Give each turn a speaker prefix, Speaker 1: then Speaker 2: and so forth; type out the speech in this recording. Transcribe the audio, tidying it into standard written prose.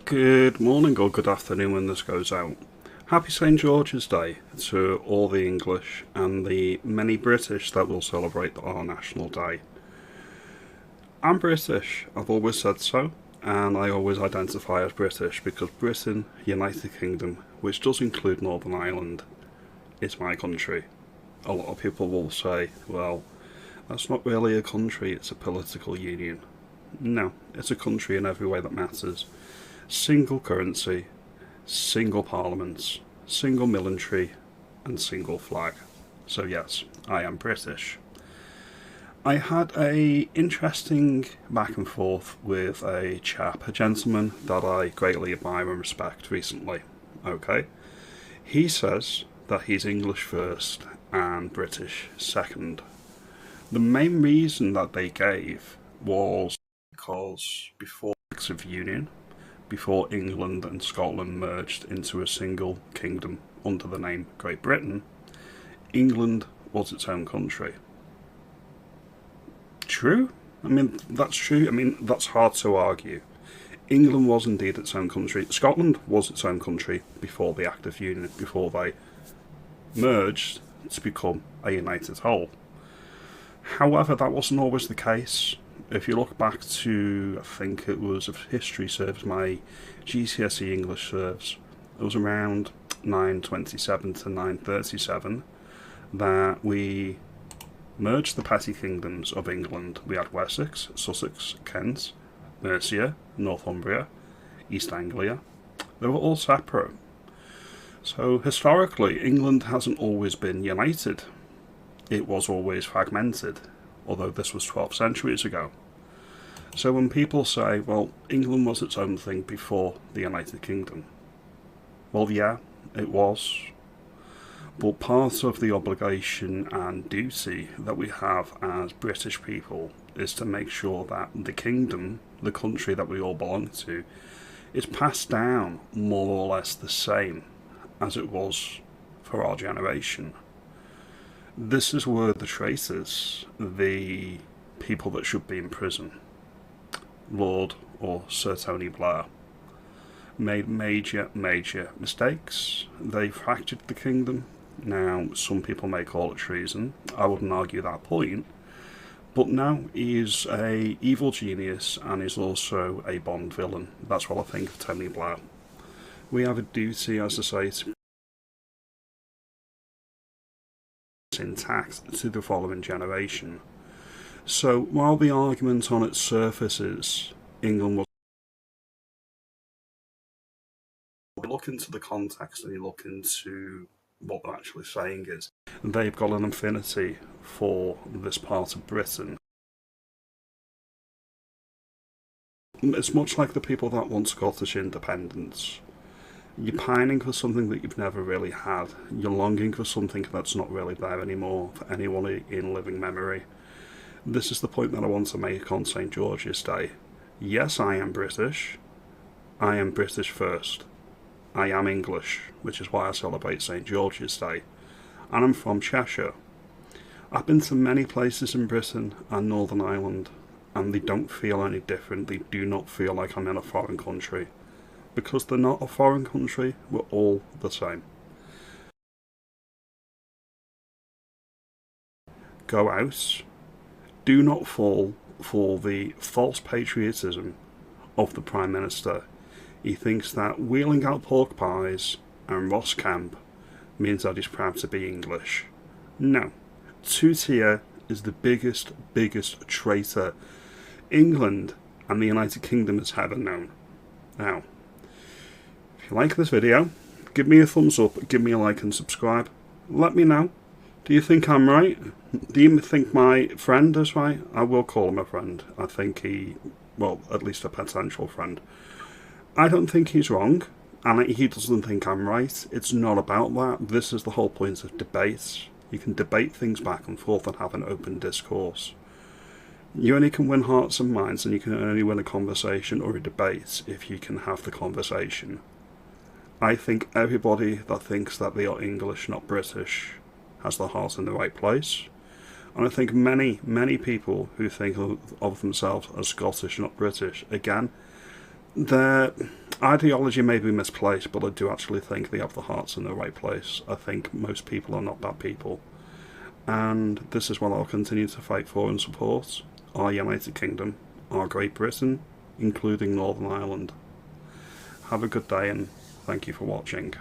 Speaker 1: Good morning or good afternoon when this goes out. Happy St George's Day to all the English and the many British that will celebrate our national day. I'm British, I've always said so, and I always identify as British because Britain, United Kingdom, which does include Northern Ireland, is my country. A lot of people will say, well, that's not really a country, it's a political union. No, it's a country in every way that matters. Single currency, single parliaments, single military, and single flag. So yes, I am British. I had a interesting back and forth with a gentleman that I greatly admire and respect recently. Okay, he says that he's English first and British second. The main reason that they gave was because before the Acts of Union, before England and Scotland merged into a single kingdom under the name Great Britain, England was its own country. True? I mean, that's true. I mean, that's hard to argue. England was indeed its own country. Scotland was its own country before the Act of Union, before they merged to become a united whole. However, that wasn't always the case. If you look back to, I think it was a history service, my GCSE English service, it was around 927 to 937 that we merged the petty kingdoms of England. We had Wessex, Sussex, Kent, Mercia, Northumbria, East Anglia. They were all separate. So historically, England hasn't always been united. It was always fragmented, although this was 12 centuries ago. So when people say, well, England was its own thing before the United Kingdom, well, yeah, it was. But part of the obligation and duty that we have as British people is to make sure that the kingdom, the country that we all belong to, is passed down more or less the same as it was for our generation. This is where the traitors, the people that should be in prison, Lord or Sir Tony Blair, made major mistakes. They fractured the kingdom. Now, some people may call it treason. I wouldn't argue that point. But no, he's a evil genius and he's also a Bond villain. That's what I think of Tony Blair. We have a duty, as I say, to intact to the following generation. So while the argument on its surface is England was, you look into the context and you look into what they're actually saying is they've got an affinity for this part of Britain. It's much like the people that want Scottish independence. You're pining for something that you've never really had. You're longing for something that's not really there anymore for anyone in living memory. This is the point that I want to make on St George's Day. Yes, I am British. I am British first. I am English, which is why I celebrate St George's Day. And I'm from Cheshire. I've been to many places in Britain and Northern Ireland, and they don't feel any different. They do not feel like I'm in a foreign country. Because they're not a foreign country, we're all the same. Go out. Do not fall for the false patriotism of the Prime Minister. He thinks that wheeling out pork pies and Ross Kemp means that he's proud to be English. No. Two-tier is the biggest traitor England and the United Kingdom has ever known. Now, if you like this video, give me a thumbs up, give me a like and subscribe. Let me know. Do you think I'm right? Do you think my friend is right? I will call him a friend. I think well, at least a potential friend. I don't think he's wrong, and he doesn't think I'm right. It's not about that. This is the whole point of debates. You can debate things back and forth and have an open discourse. You only can win hearts and minds, and you can only win a conversation or a debate if you can have the conversation. I think everybody that thinks that they are English, not British, has their heart in the right place. And I think many people who think of themselves as Scottish, not British, again, they're Ideology may be misplaced, but I do actually think they have the hearts in the right place. I think most people are not bad people. And this is what I'll continue to fight for and support. Our United Kingdom, our Great Britain, including Northern Ireland. Have a good day and thank you for watching.